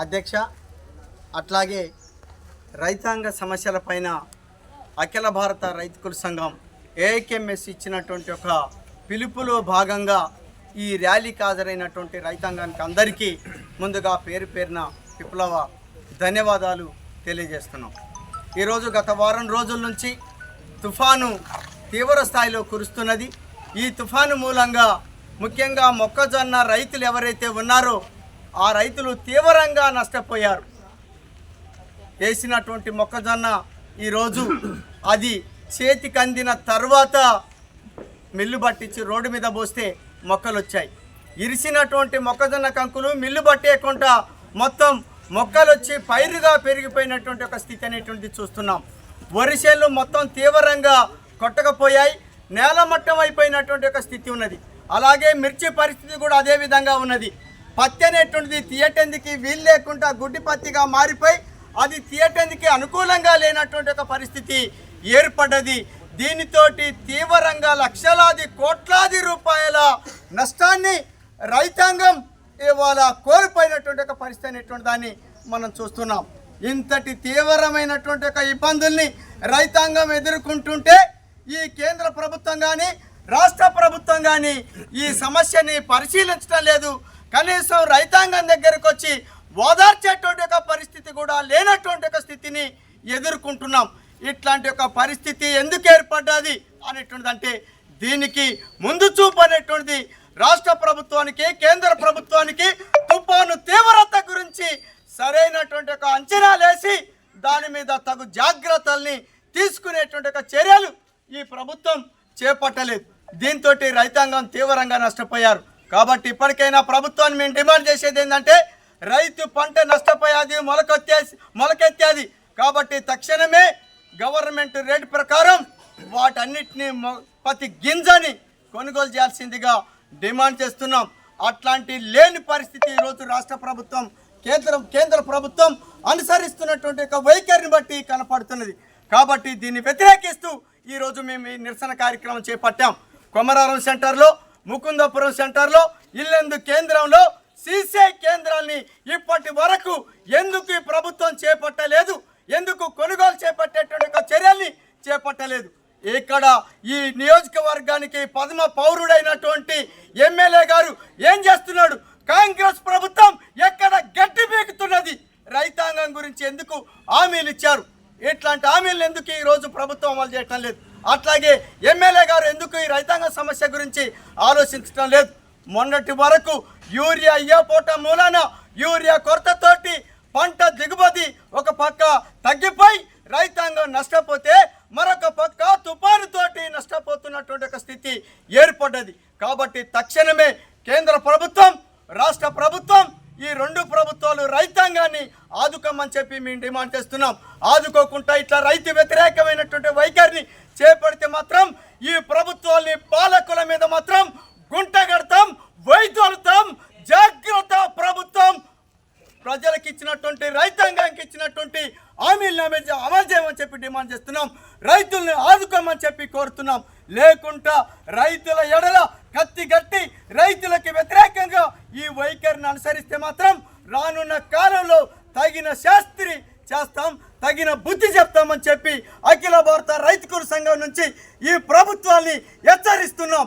అధ్యక్ష, అట్లాగే రైతాంగ సమస్యలపైన అఖిల భారత రైతుల సంఘం ఏఐకేఎంఎస్ ఇచ్చినటువంటి ఒక పిలుపులో భాగంగా ఈ ర్యాలీకి హాజరైనటువంటి రైతాంగానికి అందరికీ ముందుగా పేరు పేరున విప్లవ ధన్యవాదాలు తెలియజేస్తున్నాం. ఈరోజు గత వారం రోజుల నుంచి తుఫాను తీవ్ర స్థాయిలో కురుస్తున్నది. ఈ తుఫాను మూలంగా ముఖ్యంగా మొక్కజొన్న రైతులు ఎవరైతే ఉన్నారో ఆ రైతులు తీవ్రంగా నష్టపోయారు. వేసినటువంటి మొక్కజొన్న ఈరోజు అది చేతికి అందిన తర్వాత మిల్లు పట్టించి రోడ్డు మీద పోస్తే మొక్కలు వచ్చాయి. ఇరిసినటువంటి మొక్కజొన్న కంకులు మిల్లు పట్టేయకుండా మొత్తం మొక్కలు వచ్చి పైరుగా పెరిగిపోయినటువంటి ఒక స్థితి అనేటువంటిది చూస్తున్నాం. వరిసేళ్ళు మొత్తం తీవ్రంగా కొట్టకపోయాయి, నేలమట్టం అయిపోయినటువంటి ఒక స్థితి ఉన్నది. అలాగే మిర్చి పరిస్థితి కూడా అదే విధంగా ఉన్నది. పత్తి అనేటువంటిది తీయటందుకు వీలు లేకుండా గుడ్డి పత్తిగా మారిపోయి అది తీయటందుకు అనుకూలంగా లేనటువంటి ఒక పరిస్థితి ఏర్పడ్డది. దీనితోటి తీవ్రంగా లక్షలాది కోట్లాది రూపాయల నష్టాన్ని రైతాంగం ఇవాళ కోల్పోయినటువంటి ఒక పరిస్థితి అనేటువంటి దాన్ని మనం చూస్తున్నాం. ఇంతటి తీవ్రమైనటువంటి ఒక ఇబ్బందుల్ని రైతాంగం ఎదుర్కొంటుంటే ఈ కేంద్ర ప్రభుత్వం కానీ రాష్ట్ర ప్రభుత్వం కానీ ఈ సమస్యని పరిశీలించడం లేదు. కనీసం రైతాంగం దగ్గరకు వచ్చి ఓదార్చేటువంటి ఒక పరిస్థితి కూడా లేనటువంటి ఒక స్థితిని ఎదుర్కొంటున్నాం. ఇట్లాంటి ఒక పరిస్థితి ఎందుకు ఏర్పడ్డది అనేటువంటిది అంటే దీనికి ముందు చూపు అనేటువంటిది రాష్ట్ర ప్రభుత్వానికి కేంద్ర ప్రభుత్వానికి తుఫాను తీవ్రత గురించి సరైనటువంటి ఒక అంచనాలు వేసి దాని మీద తగు జాగ్రత్తల్ని తీసుకునేటువంటి ఒక చర్యలు ఈ ప్రభుత్వం చేపట్టలేదు. దీంతో రైతాంగం తీవ్రంగా నష్టపోయారు. కాబట్టి ఇప్పటికైనా ప్రభుత్వాన్ని మేము డిమాండ్ చేసేది ఏంటంటే రైతు పంట నష్టపోయేది మొలకెత్తేది కాబట్టి తక్షణమే గవర్నమెంట్ రేట్ ప్రకారం వాటన్నిటిని ప్రతి గింజని కొనుగోలు చేయాల్సిందిగా డిమాండ్ చేస్తున్నాం. అట్లాంటి లేని పరిస్థితి ఈరోజు రాష్ట్ర ప్రభుత్వం కేంద్ర ప్రభుత్వం అనుసరిస్తున్నటువంటి ఒక వైఖరిని బట్టి కనపడుతున్నది. కాబట్టి దీన్ని వ్యతిరేకిస్తూ ఈరోజు మేము ఈ నిరసన కార్యక్రమం చేపట్టాం. కొమరారం సెంటర్లో, ముకుందపురం సెంటర్లో, ఇల్లెందు కేంద్రంలో సిసిఐ కేంద్రాన్ని ఇప్పటి వరకు ఎందుకు ఈ ప్రభుత్వం చేపట్టలేదు, ఎందుకు కొనుగోలు చేపట్టేటువంటి ఒక చర్యల్ని చేపట్టలేదు? ఇక్కడ ఈ నియోజకవర్గానికి పద్మ పౌరుడైనటువంటి ఎమ్మెల్యే గారు ఏం చేస్తున్నాడు? కాంగ్రెస్ ప్రభుత్వం ఎక్కడ గట్టి పీకుతున్నది? రైతాంగం గురించి ఎందుకు హామీలు ఇచ్చారు? ఇట్లాంటి హామీలు ఎందుకు ఈరోజు ప్రభుత్వం అమలు చేయటం లేదు? అట్లాగే ఎమ్మెల్యే గారు ఎందుకు ఈ రైతాంగ సమస్య గురించి ఆలోచించడం లేదు? మొన్నటి వరకు యూరియా ఇయ్యపోవటం మూలాన యూరియా కొరతతోటి పంట దిగుబడి ఒక పక్క తగ్గిపోయి రైతాంగం నష్టపోతే మరొక పక్క తుఫానుతోటి నష్టపోతున్నటువంటి ఒక స్థితి ఏర్పడ్డది. కాబట్టి తక్షణమే కేంద్ర ప్రభుత్వం, రాష్ట్ర ప్రభుత్వం, ఈ రెండు ప్రభుత్వాలు రైతాంగాన్ని ఆదుకోమని చెప్పి మేము డిమాండ్ చేస్తున్నాం. ఆదుకోకుండా ఇట్లా రైతు వ్యతిరేకమైనటువంటి వైఖరిని చేపడితే మాత్రం ఈ ప్రభుత్వాన్ని పాలకుల మీద మాత్రం గుంటగడతాం, వైదొలుతాం. జాగ్రత్త ప్రభుత్వం. ప్రజలకు ఇచ్చినటువంటి రైతాంగానికి ఇచ్చినటువంటి హామీలను అమలు చేయమని చెప్పి డిమాండ్ చేస్తున్నాం. రైతుల్ని ఆదుకోమని చెప్పి కోరుతున్నాం. లేకుండా రైతుల ఎడల కత్తి గట్టి రైతులకి వ్యతిరేకంగా ఈ వైఖరిని అనుసరిస్తే మాత్రం రానున్న కాలంలో తగిన శాస్త్రి చేస్తాం, తగిన బుద్ధి చెప్తామని చెప్పి అఖిల భారత రైతు సంఘం నుంచి ఈ ప్రభుత్వాన్ని హెచ్చరిస్తున్నాం.